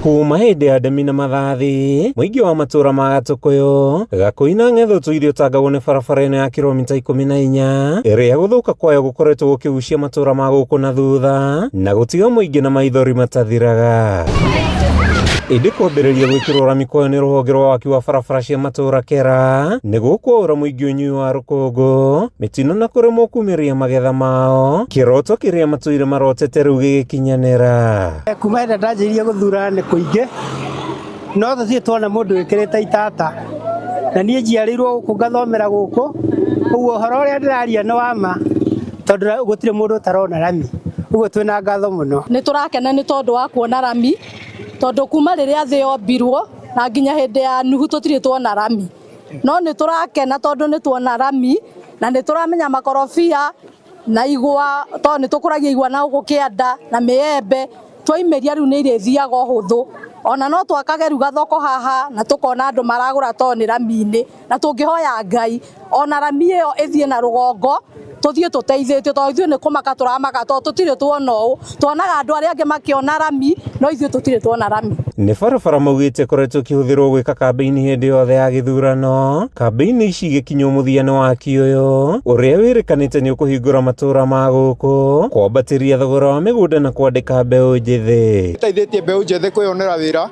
Kuma hindi ya ndemi na mathathi muingi wa matura ma Gatukuyu gakuina ng'etho irio tangagwo ni barabara ino ya kilomita 14 iria guthuka kwayo gukoretwo gukigucia matura ma guku na thutha na gutiga muingi na maithori matathiraga. Indi kwambĩrĩria gwĩkĩrwo rami kwayo nĩ rũhonge rwa waki wa barabara cia matũra KERA nĩguo kwaura mũingĩ ũnyui wa rũkũngũ, mĩtino na kũremwo kumĩria magetha mao, kĩroto kĩrĩa matũire marotete rĩu gĩgĩkinyanĩra. Kuma hĩndĩ ndanjĩrĩirie gũthurana nĩ kũingĩ, no tũtirĩ tuona mũndũ wĩkĩrĩte itata, na niĩ njiarĩirwo gũkũ ngathomera gũkũ, ũguo ũhoro ũrĩa ndĩraria nĩ wa ma tondũ gũtirĩ mũndũ ũtarona rami, ũguo twĩna ngatho mũno. Nĩ tũrakena nĩ tondũ wa kuona rami, tondũ kuma rĩrĩa thĩ yombirwo na nginya hĩndĩ ya Nuhu tũtirĩ tuona rami, no nĩ tũrakena tondũ nĩ tuona rami na nĩ tũramenya makorobia na igwa, tondũ nĩ tũkũragia igwa na gũkũ kĩanda na mĩembe, twaimĩria rĩu nĩ irĩthiaga ũhũthũ, ona no twakage rĩu gathoko haha na tũkona andũ maragũra tondũ nĩ rami-inĩ, na tũngĩhoya Ngai ona rami ĩyo ĩthiĩ na rũgongo tuthiĩ tũteithĩtio, tondũ ithuĩ nĩ kũmaka tũramaka tondũ tũtirĩ tuona ũũ, tuonaga andũ arĩa angĩ makĩona rami no ithuĩ tũtirĩ tuona rami. Nĩ barabara maugĩte koretwo kĩhũthĩrwo gwĩka kambĩini hĩndĩ yothe ya gĩthurano, kambĩini ici igĩkinywo mũthia nĩ waki ũyũ ũrĩa wĩrĩkanĩte nĩ ũkũhingũra matũra ma gũkũ, kwambatĩria thogora wa mĩgũnda na kwandĩka mbeũ njĩthĩ. Ĩteithĩtie mbeũ njĩthĩ kwĩyonera wĩra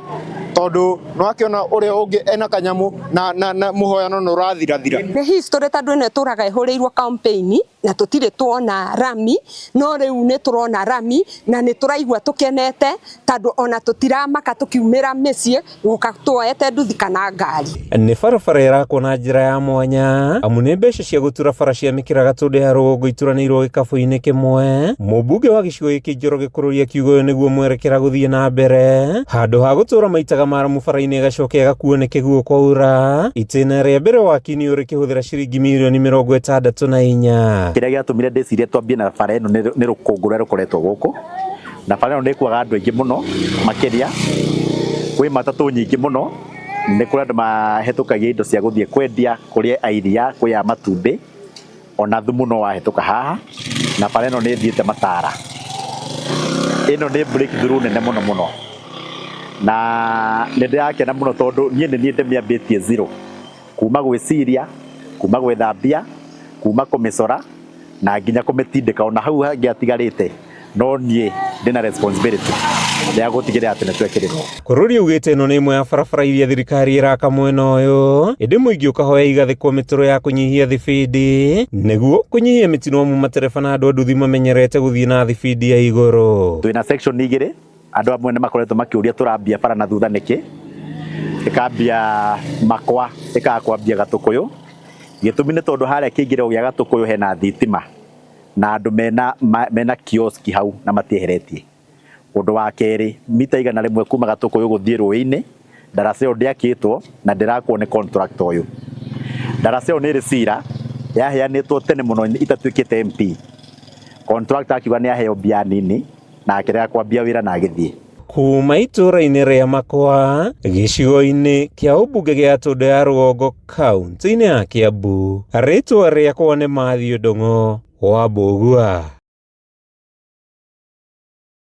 tondũ nĩwakĩona ũrĩa ũngĩ ena kanyamũ na mũhoyano nĩ ũrathirathira. Nĩ history tondũ ĩno ĩtũraga ĩhũrĩirwo campaign na tũtirĩ tuona rami, no rĩu nĩ tũrona rami na nĩ tũraigua tũkenete tondũ ona tũtiramaka tũkiumĩra mĩciĩ gũka tuoete nduthi kana ngari. Nĩ barabara ĩrakwo na njĩra ya mwanya amu nĩ mbeca cia gũtura bara cia mĩkĩra Gatũndũ ya rũgongo ituranĩirwo gĩkabũ-inĩ kĩmwe. Mũmbunge wa gĩcigo gĩkĩ Njoroge Kũrũria kiugo ũyũ nĩguo mwerekera gũthiĩ na mbere, handũ ha gũtũra maitaga maramu bara-inĩ gacoke gakuo nĩ kĩguũ kwaura. Itĩna rĩa mbere wakini ũrĩ kĩhũthĩra ciringi mirioni 64. Kĩrĩa gĩatũmire ndĩcirie twambie na bara ĩno nĩ rũkũngũ rũrĩa rũkoretwo gũkũ, na bara ĩno nĩ ĩkuaga andũ aingĩ mũno makĩria, kwĩ matatũ nyingĩ mũno, nĩ kũrĩ andũ mahĩtũkagia indo cia gũthiĩ kwendia, kũrĩ iria, kwĩ matumbĩ, ona thumu no wahĩtũka haha, na bara ĩno nĩ ĩthiĩte Matara. Ĩno nĩ breakthrough nene mũno mũno, na nĩ ndĩrakena mũno tondũ niĩ nĩ niĩ ndĩmĩambĩtie zero, kuma gwĩciria, kuma gwĩthambia, kuma kũmĩcora na nginya kũmĩtindĩka, ona hau hangĩ atigarĩte no niĩ ndĩna responsibility ya gũtigĩrĩra atĩ nĩ twekĩrĩrwo. Kũrũria ugĩte ĩno nĩ ĩmwe ya barabara iria thirikari ĩraka mwena ũyũ, ĩndĩ mũingĩ ũkahoya igathĩkwo mĩtũro ya kũnyihia thibindi nĩguo kũnyihia mĩtino amu matereba na andũ a nduthi mamenyerete gũthiĩ na thibindi ya igũrũ. Twĩna section 2, andũ amwe nĩ makoretwo makĩũria tũrambia bara na thutha nĩkĩ, ĩkambia Makwa ĩkaga kwambia Gatũkũyũ. Gĩtũmi nĩ tondũ harĩa kĩingĩrĩro gĩa Gatũkũyũ hena thitima na andũ mena kioski hau na matieheretie. Ũndũ wa kerĩ, mita 100 kuma Gatũkũyũ gũthiĩ rũĩ-inĩ, ndaraca ĩyo ndĩakĩtwo na ndĩrakwo nĩ contractor ũyũ. Ndaraca ĩyo nĩ ĩrĩ cira yaheanĩtwo tene mũno itatuĩkĩte MP. Contractor akiuga nĩ aheo mbia nini na akĩrega kwambia wĩra na agĩthiĩ. Kuma itũra-inĩ rĩa Makwa gĩcigo-inĩ kĩa ũmbunge gĩa Gatũndũ ya rũgongo kaunti-inĩ ya Kiambu, rĩtwa rĩakwa nĩ Matthew Ndung'u wa Mbũgua.